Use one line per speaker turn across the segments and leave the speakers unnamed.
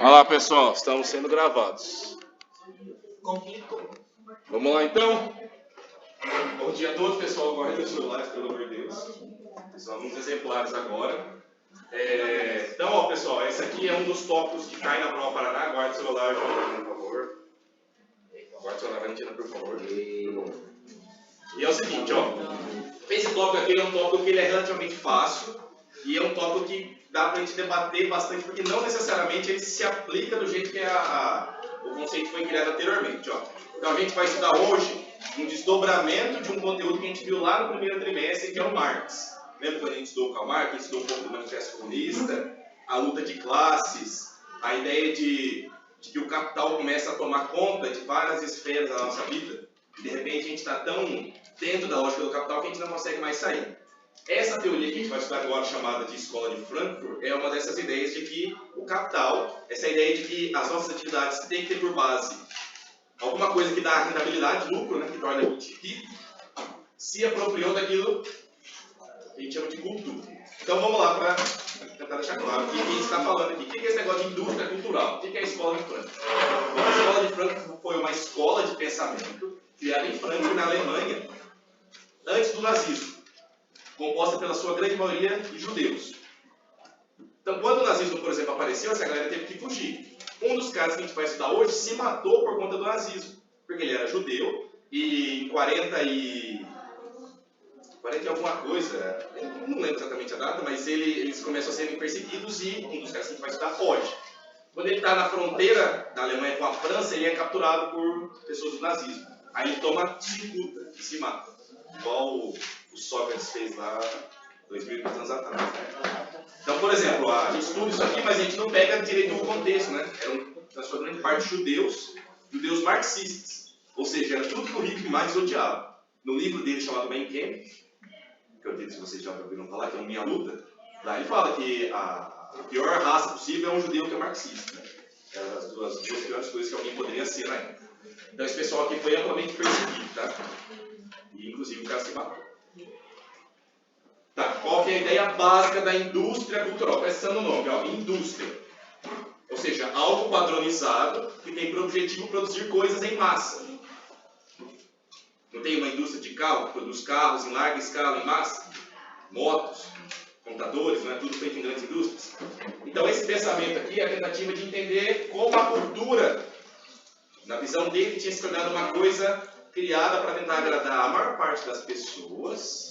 Olha lá, pessoal, estamos sendo gravados. Vamos lá, então. Bom dia a todos, pessoal. Guardem os celulares, pelo amor de Deus. São alguns exemplares agora. Então, ó, pessoal, esse aqui é um dos tópicos que cai na prova Paraná. Guarde o celular, por favor. Guarde o celular, Valentina, por favor. E é o seguinte, ó. Esse tópico aqui é um tópico que ele é relativamente fácil e é um tópico que dá pra gente debater bastante, porque não necessariamente ele se aplica do jeito que o conceito foi criado anteriormente, ó. Então a gente vai estudar hoje um desdobramento de um conteúdo que a gente viu lá no primeiro trimestre, que é o Marx. Lembra quando a gente estudou o Karl Marx, a gente estudou um pouco do Manifesto Comunista, a luta de classes, a ideia de que o capital começa a tomar conta de várias esferas da nossa vida. De repente a gente está tão dentro da lógica do capital que a gente não consegue mais sair. Essa teoria que a gente vai estudar agora, chamada de Escola de Frankfurt, é uma dessas ideias de que o capital, essa ideia de que as nossas atividades têm que ter por base alguma coisa que dá rentabilidade, lucro, né, que torna a gente rico, se apropriou daquilo que a gente chama de cultura. Então vamos lá para tentar deixar claro o que a gente está falando aqui. O que é esse negócio de indústria cultural? O que é a Escola de Frankfurt? A Escola de Frankfurt foi uma escola de pensamento criada em Frankfurt, na Alemanha, antes do nazismo, composta pela sua grande maioria de judeus. Então, quando o nazismo, por exemplo, apareceu, essa galera teve que fugir. Um dos caras que a gente vai estudar hoje se matou por conta do nazismo, porque ele era judeu e em 40 e alguma coisa, eu não lembro exatamente a data, mas eles começam a serem perseguidos e um dos caras que a gente vai estudar foge. Quando ele está na fronteira da Alemanha com a França, ele é capturado por pessoas do nazismo. Aí ele toma cicuta e se mata. Igual o Sócrates fez lá 2.500 anos atrás. Então, por exemplo, a gente estuda isso aqui, mas a gente não pega direito o contexto, né? Eram, na sua grande parte, judeus marxistas. Ou seja, era tudo que o Hitler mais odiava. No livro dele chamado Mein Kampf, que eu acredito que vocês já ouviram falar, que é o Minha Luta, lá ele fala que a pior raça possível é um judeu que é marxista. Né? É as duas piores coisas que alguém poderia ser na época. Então esse pessoal aqui foi amplamente perseguido, tá? E inclusive o cara se matou. Tá, qual que é a ideia básica da indústria cultural? Presta atenção no nome, ó, indústria. Ou seja, algo padronizado que tem por objetivo produzir coisas em massa. Não tem uma indústria de carro que produz carros em larga escala, em massa? Motos, computadores, não é tudo feito em grandes indústrias? Então esse pensamento aqui é a tentativa de entender como a cultura, na visão dele, tinha se tornado uma coisa criada para tentar agradar a maior parte das pessoas.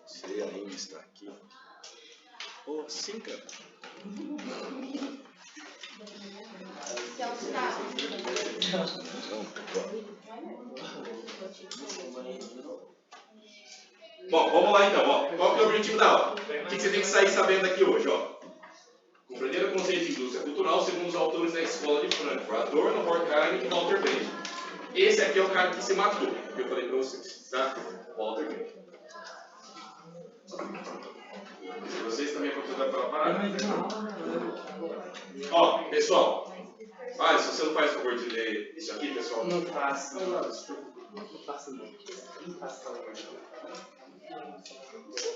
Você ainda está aqui. Oh, sim, cara. Bom, vamos lá então. Ó. Qual que é o objetivo da aula? O que você tem que sair sabendo aqui hoje? Ó? Compreender o conceito de indústria cultural segundo os autores da Escola de Frankfurt, Adorno, Horkheimer e Walter Benjamin. Esse aqui é o cara que se matou, que eu falei para vocês, tá? Walter Benjamin. Vocês também vão pela parada. Ó, pessoal. Se você não faz o favor de ler isso aqui, pessoal.
Não faço. Não faço não. Não faço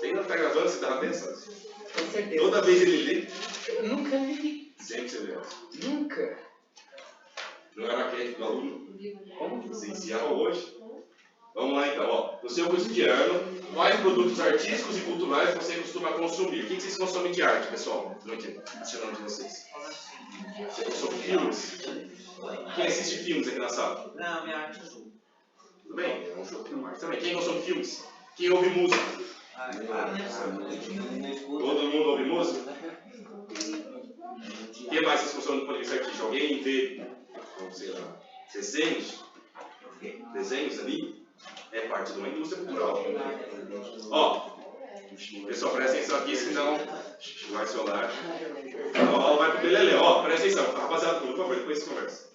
Ainda tá gravando, você tava pensando?
Com certeza.
Toda vez ele lê?
Eu nunca li.
Sempre você lê.
Nunca.
Não era aquele do aluno?
Como?
Você ensiava hoje? Vamos lá então, ó. No seu cotidiano, quais produtos artísticos e culturais você costuma consumir? O que vocês consomem de arte, pessoal? Não entendo. Ensinando de vocês. Você consome filmes? Quem assiste filmes aqui na sala?
Não, minha arte é jogo.
Tudo bem? É um jogo de arte também. Quem consome filmes? Quem ouve música? Todo mundo ouve música? O que mais vocês consomem do ponto de vista artístico? Alguém vê, sei lá, desenhos ali? É parte de uma indústria cultural. Ó, pessoal, presta atenção aqui, senão vai solar. Ó, vai pro belelê. Ó, presta atenção, rapaziada, por favor, depois você conversa.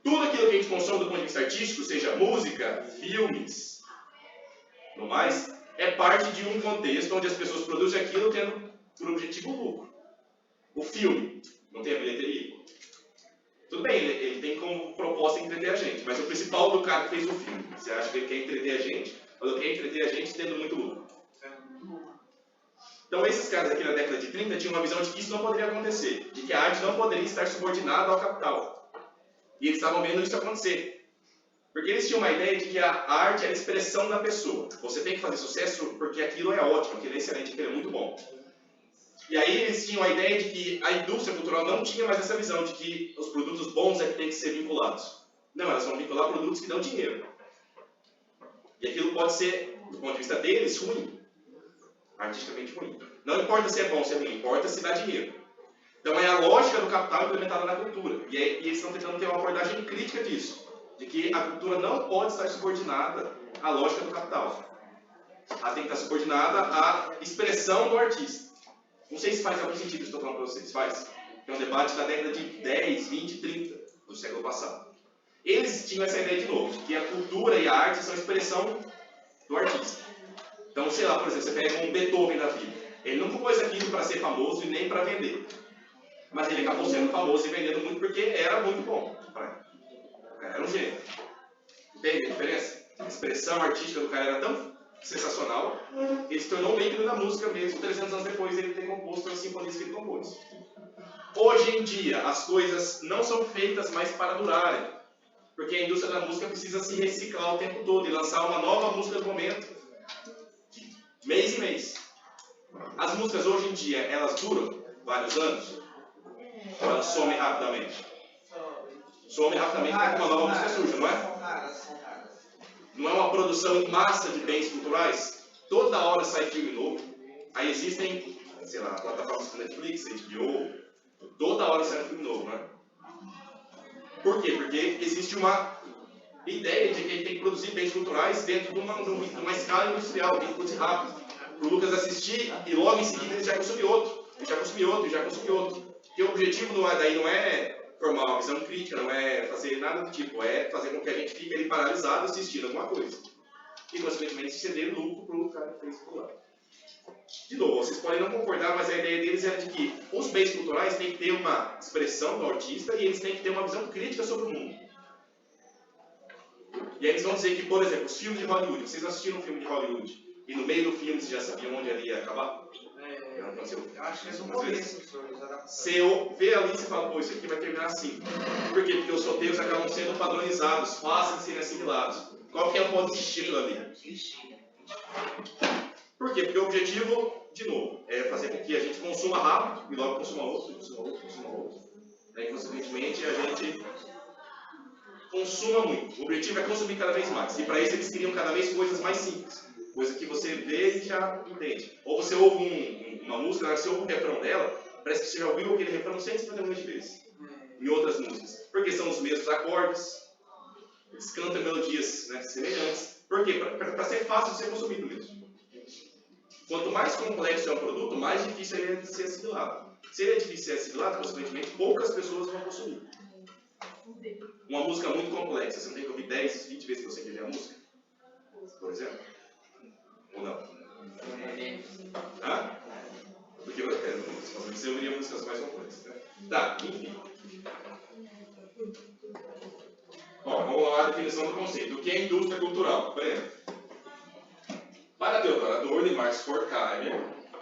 Tudo aquilo que a gente consome do ponto de vista artístico, seja música, filmes, no mais, é parte de um contexto onde as pessoas produzem aquilo tendo por objetivo o lucro. O filme não tem a bilheteria? Tudo bem, ele tem como proposta entreter a gente, mas o principal do cara que fez o filme, você acha que ele quer entreter a gente, ou ele quer entreter a gente tendo muito lucro? Então esses caras aqui na década de 30 tinham uma visão de que isso não poderia acontecer, de que a arte não poderia estar subordinada ao capital. E eles estavam vendo isso acontecer. Porque eles tinham uma ideia de que a arte era a expressão da pessoa. Você tem que fazer sucesso porque aquilo é ótimo, aquilo é excelente, aquilo é muito bom. E aí eles tinham a ideia de que a indústria cultural não tinha mais essa visão de que os produtos bons é que tem que ser vinculados. Não, elas vão vincular produtos que dão dinheiro. E aquilo pode ser, do ponto de vista deles, ruim. Artisticamente ruim. Não importa se é bom ou se é ruim, importa se dá dinheiro. Então é a lógica do capital implementada na cultura. E eles estão tentando ter uma abordagem crítica disso. De que a cultura não pode estar subordinada à lógica do capital. Ela tem que estar subordinada à expressão do artista. Não sei se faz algum sentido o que estou falando para vocês. Faz? É um debate da década de 10, 20, 30 do século passado. Eles tinham essa ideia de novo, de que a cultura e a arte são a expressão do artista. Então, sei lá, por exemplo, você pega um Beethoven da vida. Ele não compôs aquilo para ser famoso e nem para vender. Mas ele acabou sendo famoso e vendendo muito porque era muito bom. Era um gênio. Entende a diferença? A expressão artística do cara era tão sensacional que ele se tornou um ícone da música mesmo 300 anos depois de ele ter composto as sinfonias que ele compôs. Hoje em dia, as coisas não são feitas mais para durarem, porque a indústria da música precisa se reciclar o tempo todo e lançar uma nova música do momento, mês em mês. As músicas hoje em dia, elas duram vários anos? Ou elas somem rapidamente? Somem rapidamente para que uma nova música surja, não é? Não é uma produção em massa de bens culturais? Toda hora sai filme novo. Aí existem, sei lá, plataformas como Netflix, HBO, toda hora sai um filme novo, né? Por quê? Porque existe uma ideia de que a gente tem que produzir bens culturais dentro de uma escala industrial, tem que produzir rápido. Para o Lucas assistir e logo em seguida ele já consumir outro, ele já consumir outro, ele já consumir outro. Porque o objetivo daí não é formar uma visão crítica, não é fazer nada do tipo, é fazer com que a gente fique ali paralisado assistindo alguma coisa. E, consequentemente, ceder lucro para o cara que fez por lá. De novo, vocês podem não concordar, mas a ideia deles era de que os bens culturais têm que ter uma expressão do artista e eles têm que ter uma visão crítica sobre o mundo. E aí eles vão dizer que, por exemplo, os filmes de Hollywood, vocês assistiram um filme de Hollywood e no meio do filme vocês já sabiam onde ele ia acabar?
Eu acho que é no começo.
Você vê ali e você fala, pô, isso aqui vai terminar assim. Por quê? Porque os roteiros acabam sendo padronizados, fáceis de serem assimilados. Qual que é o modo de estilo ali? Por quê? Porque o objetivo, de novo, é fazer com que a gente consuma rápido e logo consuma outro, consuma outro. E, consequentemente, a gente consuma muito. O objetivo é consumir cada vez mais. E para isso eles criam cada vez coisas mais simples. Coisa que você vê e já entende. Ou você ouve uma música, na hora que você ouve o refrão dela, parece que você já ouviu aquele refrão 150 milhões de vezes. Em outras músicas. Porque são os mesmos acordes, eles cantam melodias, né, semelhantes. Por quê? Para ser fácil de ser consumido mesmo. Quanto mais complexo é um produto, mais difícil ele é de ser assimilado. Se ele é difícil de ser assimilado, consequentemente, poucas pessoas vão consumir. Uma música muito complexa, você não tem que ouvir 10, 20 vezes para você entender a música? Por exemplo? Ou não? Hã? Porque você ouviria músicas mais complexas, né? Tá, enfim. Bom, vamos lá a definição do conceito. O que é indústria cultural? Por exemplo, para Theodor Adorno e Max Horkheimer,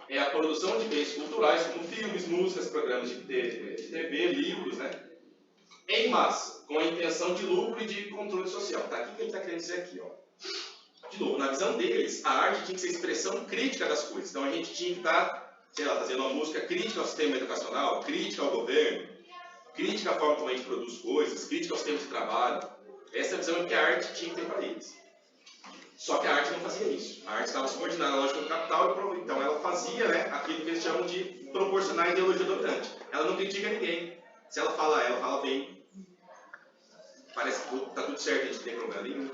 é a produção de bens culturais como filmes, músicas, programas de TV, livros, né? Em massa, com a intenção de lucro e de controle social. Tá? O que ele está querendo dizer aqui? Ó? De novo, na visão deles, a arte tinha que ser expressão crítica das coisas. Então a gente tinha que estar, sei lá, fazendo uma música crítica ao sistema educacional, crítica ao governo, crítica à forma como a gente produz coisas, crítica ao sistema de trabalho. Essa é a visão que a arte tinha que ter para eles. Só que a arte não fazia isso. A arte estava subordinada à lógica do capital, então ela fazia, né, aquilo que eles chamam de proporcionar a ideologia dominante. Ela não critica ninguém. Se ela fala bem. Parece que está tudo certo, a gente não tem problema nenhum.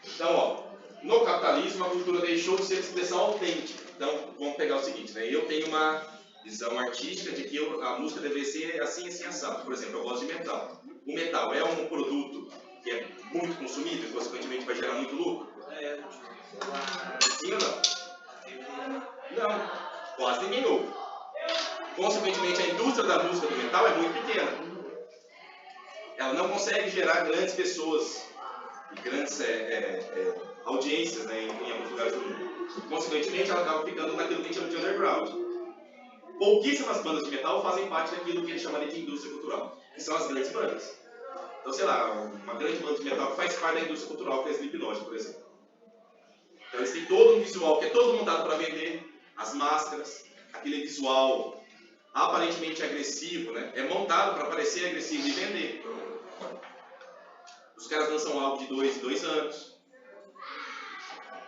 Então, ó, no capitalismo a cultura deixou de ser expressão autêntica. Então, vamos pegar o seguinte, né? Eu tenho uma visão artística de que a música deveria ser assim, assim, assado. Por exemplo, eu gosto de metal. O metal é um produto que é muito consumido e, consequentemente, vai gerar muito lucro? Sim ou não? Não. Quase ninguém ouve. Consequentemente, a indústria da música do metal é muito pequena. Ela não consegue gerar grandes pessoas e grandes audiências, né, em alguns lugares do mundo. Consequentemente, ela acaba ficando naquilo que a gente chama de underground. Pouquíssimas bandas de metal fazem parte daquilo que a gente chama de indústria cultural, que são as grandes bandas. Então, sei lá, uma grande banda de metal que faz parte da indústria cultural, que é a Slipknot, por exemplo. Então, eles têm todo um visual que é todo montado para vender, as máscaras, aquele visual aparentemente agressivo, né? É montado para parecer agressivo e vender. Os caras lançam álbum de 2 em 2 anos.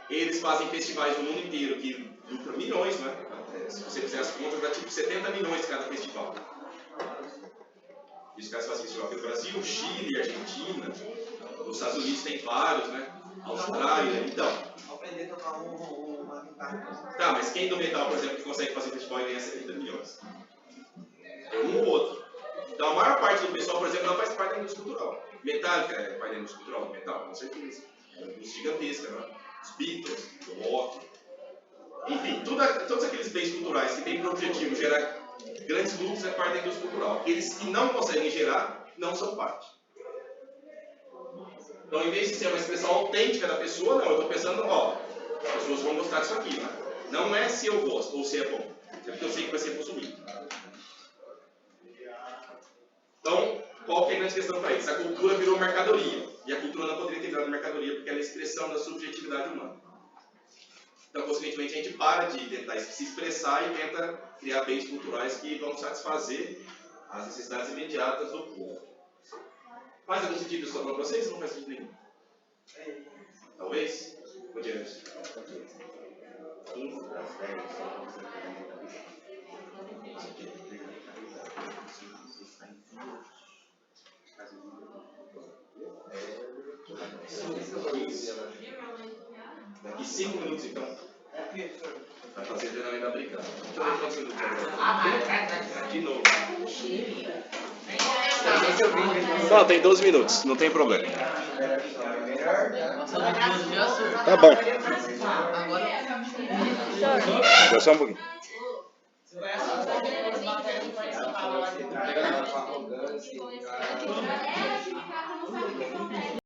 Eles fazem festivais no mundo inteiro que lucram milhões, né? Se você fizer as contas, dá tipo 70 milhões cada festival. E os caras fazem festival aqui no Brasil, Chile, Argentina, nos Estados Unidos tem vários, né? Austrália, então.
Aprender a tocar uma guitarra.
Tá, mas quem do metal, por exemplo, que consegue fazer festival e ganha 70 milhões? É um ou outro. Então a maior parte do pessoal, por exemplo, não faz parte da indústria cultural. Metallica é parte da indústria cultural, metal, com certeza. É uma indústria gigantesca, né? Os Beatles, o rock. Enfim, todos aqueles bens culturais que têm por objetivo gerar grandes lucros é parte da indústria cultural. Aqueles que não conseguem gerar, não são parte. Então, em vez de ser uma expressão autêntica da pessoa, não, eu estou pensando, ó, as pessoas vão gostar disso aqui, né? Não é se eu gosto ou se é bom, é porque eu sei que vai ser consumido. Então, qual que é a grande questão para isso? A cultura virou mercadoria, e a cultura não poderia ter virado mercadoria porque ela é a expressão da subjetividade humana. Então, consequentemente, a gente para de tentar se expressar e tenta criar bens culturais que vão satisfazer as necessidades imediatas do povo. Faz algum sentido isso para vocês ou não faz sentido nenhum? Talvez? Continuemos.
15 das 10,
Daqui 5 minutos, então. Vai fazer treinamento da brincada. Deixa eu ver quantos minutos de novo. Não, tem 12 minutos, não tem problema. Tá bom. Deixa só um pouquinho.